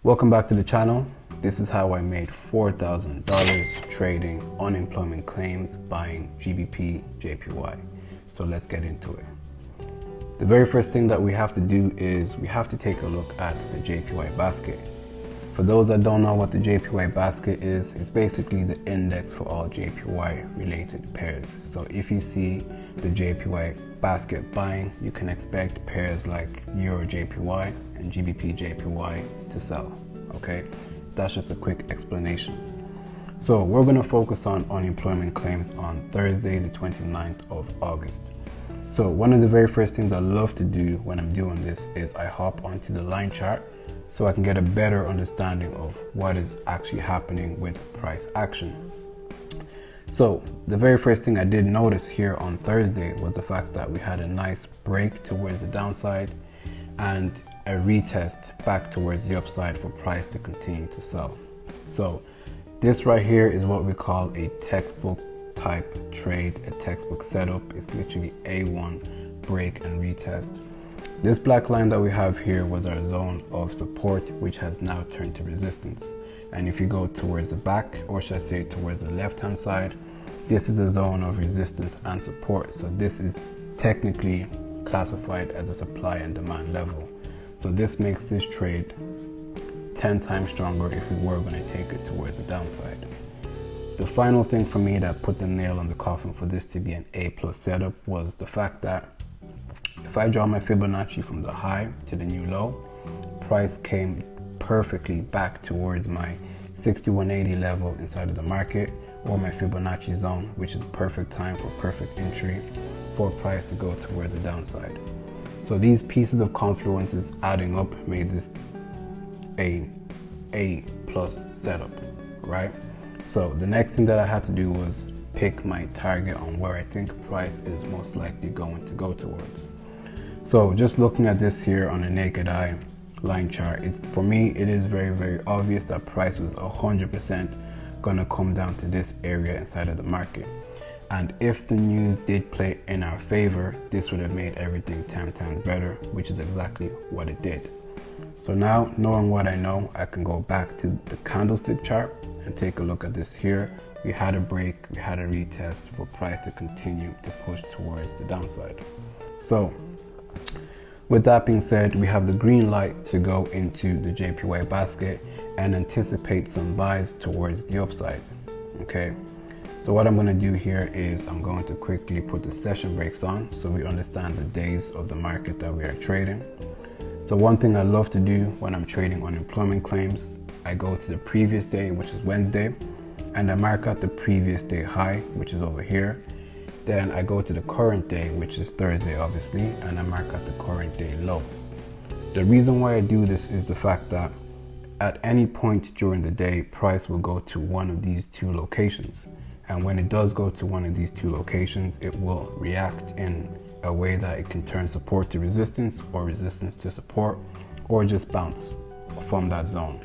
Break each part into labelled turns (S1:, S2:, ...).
S1: Welcome back to the channel. This is how I made $4,000 trading unemployment claims buying GBP JPY. So let's get into it. The very first thing that we have to do is we have to take a look at the JPY basket. For those that don't know what the JPY basket is, it's basically the index for all JPY related pairs. So if you see the JPY basket buying, you can expect pairs like Euro JPY and GBP JPY to sell. Okay, that's just a quick explanation. So we're going to focus on unemployment claims on Thursday the 29th of August. So one of the very first things I love to do when I'm doing this is I hop onto the line chart so I can get a better understanding of what is actually happening with price action. So the very first thing I did notice here on Thursday was the fact that we had a nice break towards the downside and a retest back towards the upside for price to continue to sell. So this right here is what we call a textbook type trade, a textbook setup. It's literally A1 break and retest. This black line that we have here was our zone of support, which has now turned to resistance. And if you go towards the back, or should I say towards the left hand side, this is a zone of resistance and support. So this is technically classified as a supply and demand level. So this makes this trade 10 times stronger if we were going to take it towards the downside. The final thing for me that put the nail on the coffin for this to be an A+ setup was the fact that if I draw my Fibonacci from the high to the new low, price came perfectly back towards my 6180 level inside of the market, or my Fibonacci zone, which is perfect time for perfect entry for price to go towards the downside. So these pieces of confluences adding up made this a A+ setup, right? So the next thing that I had to do was pick my target on where I think price is most likely going to go towards. So just looking at this here on a naked eye line chart, for me it is very obvious that price was 100% going to come down to this area inside of the market. And if the news did play in our favor, this would have made everything 10 times better, which is exactly what it did. So now, knowing what I know, I can go back to the candlestick chart and take a look at this here. We had a break, we had a retest for price to continue to push towards the downside. So with that being said, we have the green light to go into the JPY basket and anticipate some buys towards the upside. Okay, so what I'm going to do here is I'm going to quickly put the session breaks on so we understand the days of the market that we are trading. So one thing I love to do when I'm trading unemployment claims, I go to the previous day, which is Wednesday, and I mark out the previous day high, which is over here. Then I go to the current day, which is Thursday obviously, and I mark out the current day low. The reason why I do this is the fact that at any point during the day, price will go to one of these two locations. And when it does go to one of these two locations, it will react in a way that it can turn support to resistance or resistance to support, or just bounce from that zone.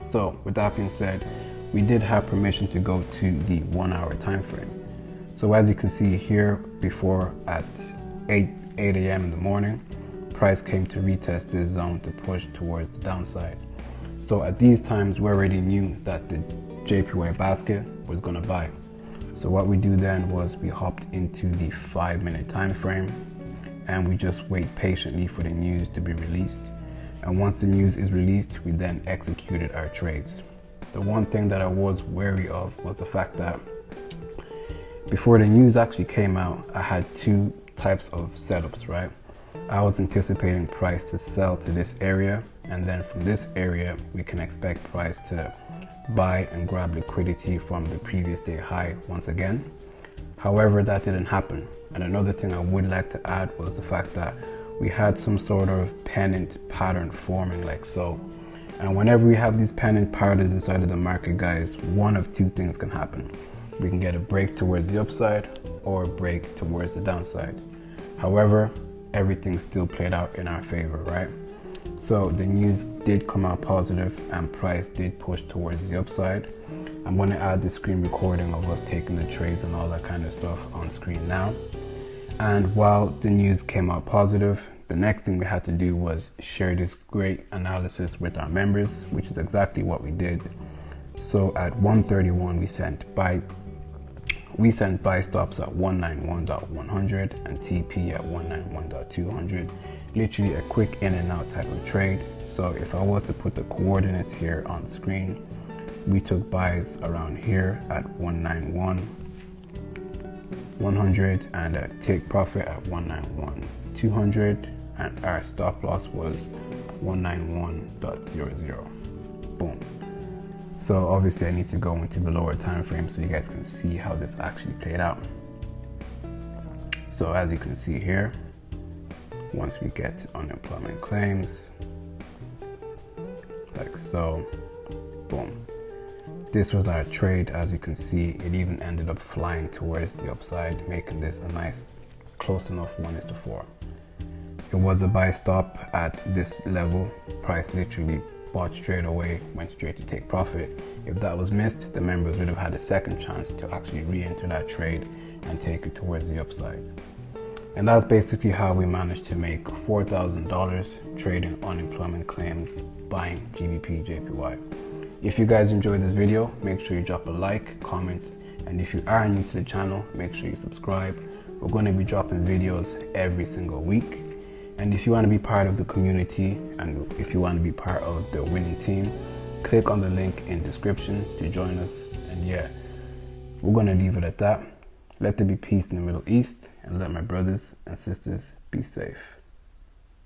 S1: So with that being said, we did have permission to go to the 1 hour time frame. So as you can see here, before at 8 a.m. in the morning, price came to retest this zone to push towards the downside. So at these times, we already knew that the JPY basket was going to buy. So what we do then was we hopped into the 5-minute time frame and we just wait patiently for the news to be released. And once the news is released, we then executed our trades. The one thing that I was wary of was the fact that before the news actually came out, I had two types of setups, right? I was anticipating price to sell to this area, and then from this area, we can expect price to buy and grab liquidity from the previous day high once again. However, that didn't happen. And another thing I would like to add was the fact that we had some sort of pennant pattern forming like so. And whenever we have these pennant patterns inside of the market, guys, one of two things can happen. We can get a break towards the upside or a break towards the downside. However, everything still played out in our favor, right? So the news did come out positive and price did push towards the upside. I'm going to add the screen recording of us taking the trades and all that kind of stuff on screen now. And while the news came out positive, the next thing we had to do was share this great analysis with our members, which is exactly what we did. So at 131, we sent buy stops at 191.100 and TP at 191.200. Literally a quick in and out type of trade. So if I was to put the coordinates here on screen, we took buys around here at 191.100 and a take profit at 191.200, and our stop loss was 191.00. Boom. So obviously I need to go into the lower time frame so you guys can see how this actually played out. So as you can see here, once we get to unemployment claims, like so, boom. This was our trade. As you can see, it even ended up flying towards the upside, making this a nice close enough 1:4. It was a buy stop at this level. Price literally bought straight away, went straight to take profit. If that was missed, the members would have had a second chance to actually re-enter that trade and take it towards the upside. And that's basically how we managed to make $4,000 trading unemployment claims buying GBP JPY. If you guys enjoyed this video, make sure you drop a like, comment, and if you are new to the channel, make sure you subscribe. We're going to be dropping videos every single week. And if you want to be part of the community and if you want to be part of the winning team, click on the link in the description to join us. And yeah, we're going to leave it at that. Let there be peace in the Middle East, and let my brothers and sisters be safe.